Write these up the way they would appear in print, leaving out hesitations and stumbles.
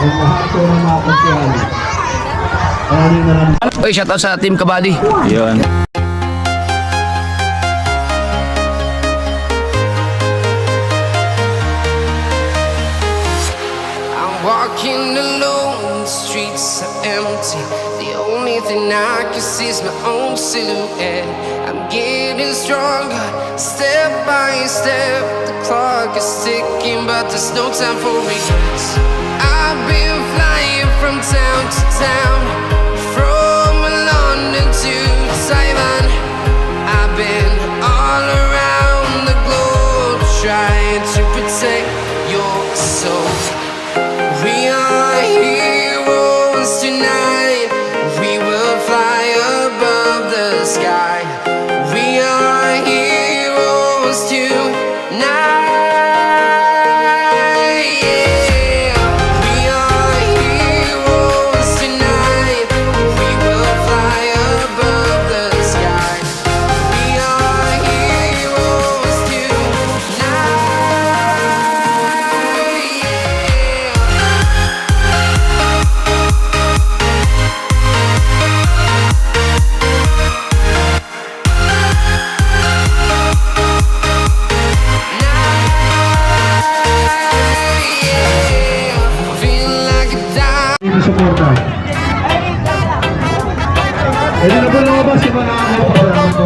Ang lahat po ng mga konsehal. Maraming. Oy, shout out sa Team Kabady. Yun. Walking alone, the streets are empty. The only thing I can see is my own silhouette. I'm getting stronger, step by step. The clock is ticking, but there's no time for regrets. I've been flying from town to town, from London to Taiwan. I've been all around the globe, trying to protect your soul. We are heroes tonight. We will fly above the sky. We are heroes tonight. Yeah. We are heroes tonight. We will fly above the sky. We are heroes tonight. Dito suporta. Pwede na po lumabas yung mga nakakapagalaman po.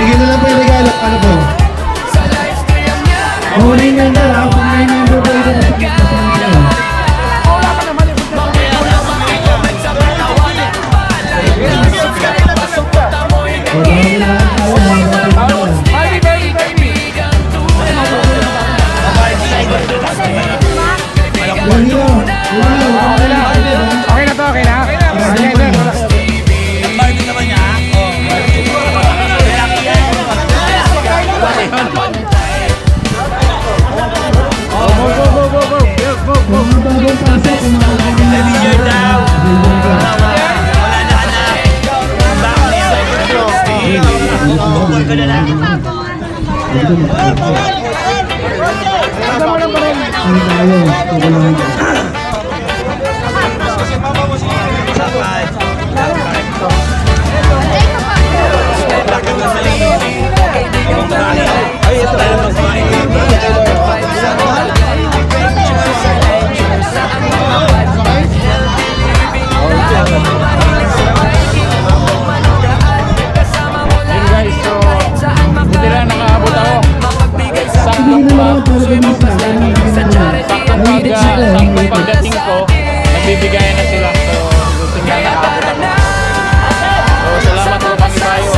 Bigyan na lang po yung regalo. Ano po? Kunin nyo na lang. Kung may member po ito na sige pa sa mga. Okay na to, okay na? Okay na. Pagdating ko, nagbibigayan na sila. So, gusto niya nakaabot ako. So, salamat po Pagibayo.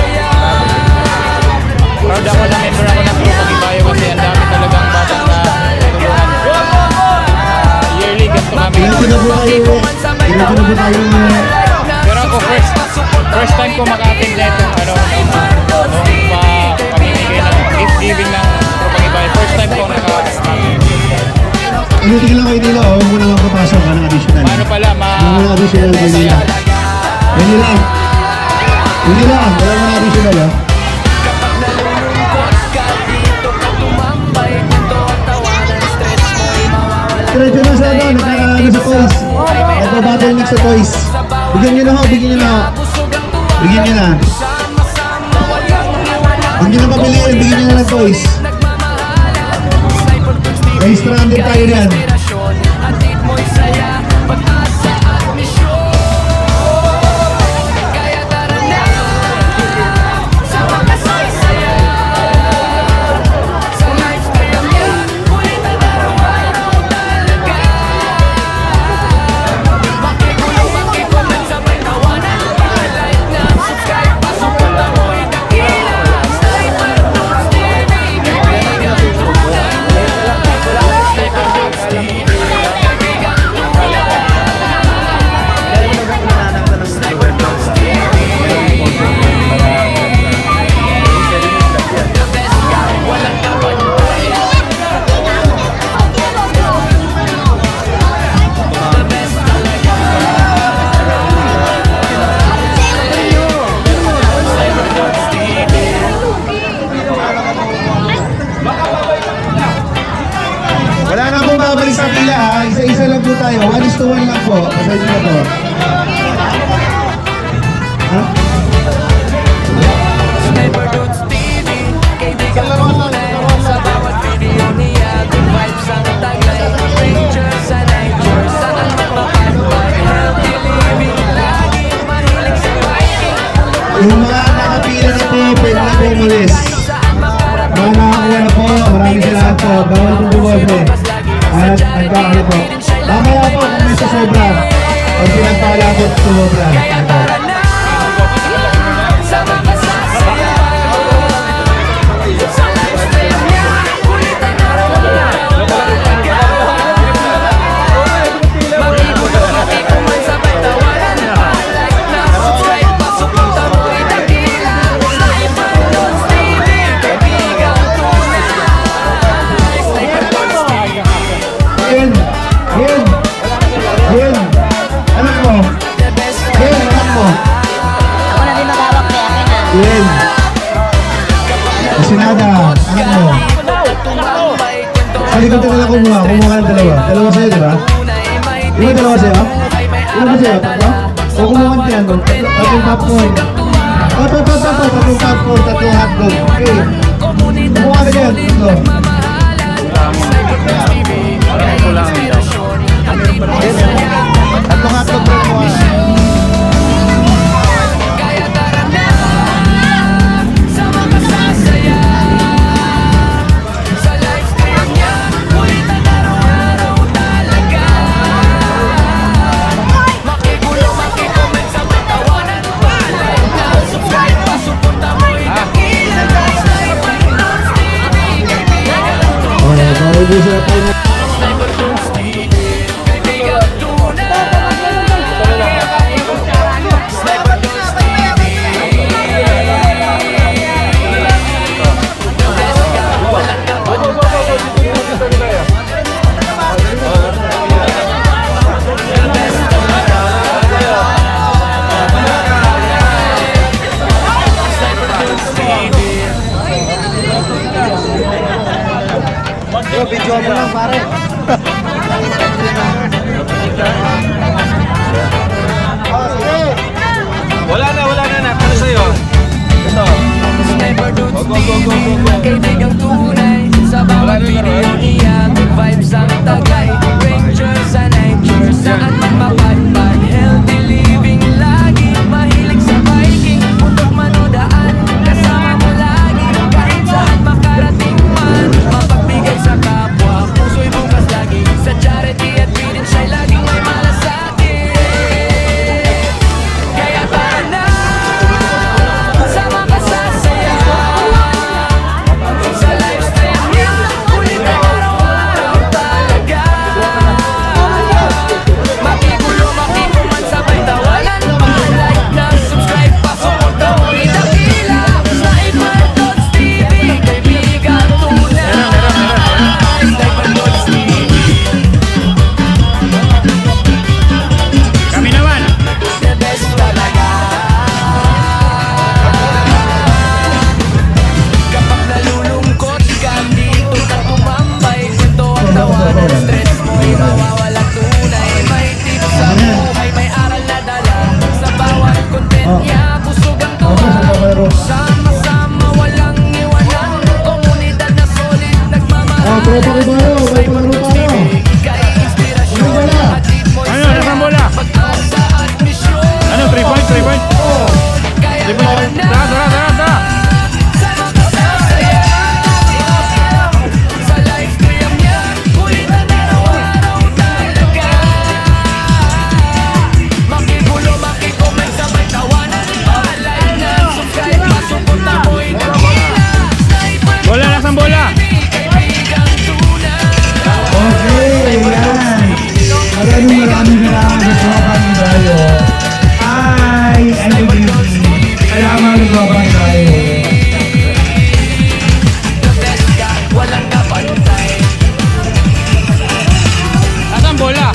Proud ako na member ako ng Group Pagibayo. additional, ganyan lang. Ganyan lang. Ganyan lang, wala mga additional ha. Diretso na sa ano, nagkakaano sa toys. Nagbabattle sa toys. Bigyan nyo na ho, bigyan nyo na ho. Bigyan nyo na. Huwag nyo na papiliin, bigyan nyo na ng toys. May stranded tayo yan. Wala na akong babalik sa pila ha. Isa-isa lang po tayo. 1:1 lang po. Pasensya na to. Ha? Yung mga nakapila na po, pwede na po umalis. Mga nakakuha na po, maraming salamat po. Bawal po bumote. At nagkakala po. Mamaya po kung may sasobra. Pag pinagpala po, sumobra. Yun. Anak mo. Yun, anak mo. Ako na din magawak kaya akin na. Yun. Sinada, anak mo. Sa likod ka lang kumuha. Kumuha ka ng dalawa. Dalawa sa'yo, di ba? Di ba dalawa sa'yo? Ilan ba sa'yo? Tatlo? O kumuha ka yan. Tatlong popcorn. Tatlong popcorn. Tatlong hotdog. Okay. Kumuha ka dyan. Tatlo. Tatlong hotdog po kumuha. Video mo lang pare. Wala na. Para sa'yo. Ito. Kaibigang tunay sa bawat video niya. Good vibes ang tagay. Rangers sa nature, saan man mapadpad. Healthy living lagi, mahilig sa biking. Bundok manudaan, kasama mo lagi. Kahit saan makarating man, mapagbigay sa kapwa. Puso'y bukas lagi, sa charity at feeding siya'y laging may malasakit. Kaya tara na, sama ka sa saya. Sa lifestyle Tropa ko tayo, may palaro tayo. Ano wala? Ano? Nasaan bola? Ano? 3 points? 3 points? 3 points? Tara! Bola, nasaan bola? Okay, yan. Maraming salamat sa tropa ni tayo. Ay, salamat sa tropa ni tayo. Nasaan bola?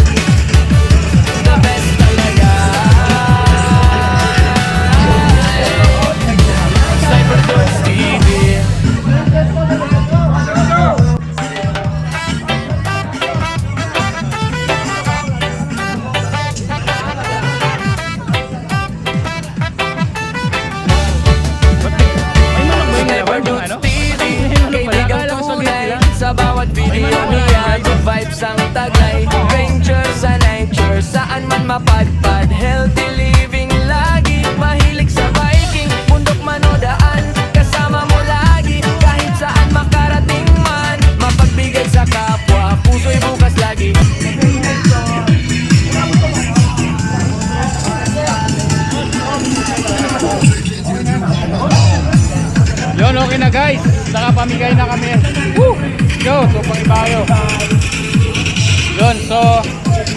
Sa bawat video niya, good vibes ang taglay. Venture sa nature, saan man mapadpad. Healthy living lagi, mahilig sa biking. Bundok man o daan, kasama mo lagi. Kahit saan makarating man, mapagbigay sa kapwa, puso'y bukas lagi. Yun, okay na guys. Nakapamigay na kami. Woo! Go, tupang ibayo. Yun, so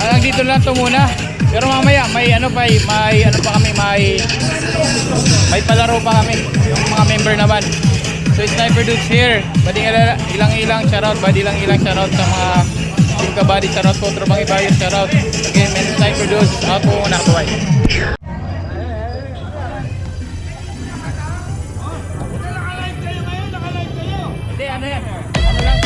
hanggang dito lang to muna. Pero mamaya may ano pa kami, may palaro pa kami yung mga member naman. So Sniper Dudes here. Badi ilang shoutout, shoutout sa mga Team Kabady, shoutout po Tupang Ibayo, shoutout. Again, men Sniper Dudes, out po muna, bye. Hindi, ano yan? Ano lang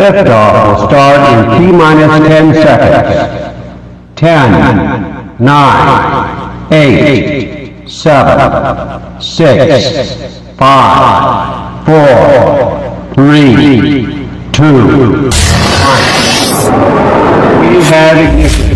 Liftoff will start in T-minus 10 seconds. 10, 9, 8, 7, 6, 5, 4, 3, 2, 1. We have ignition.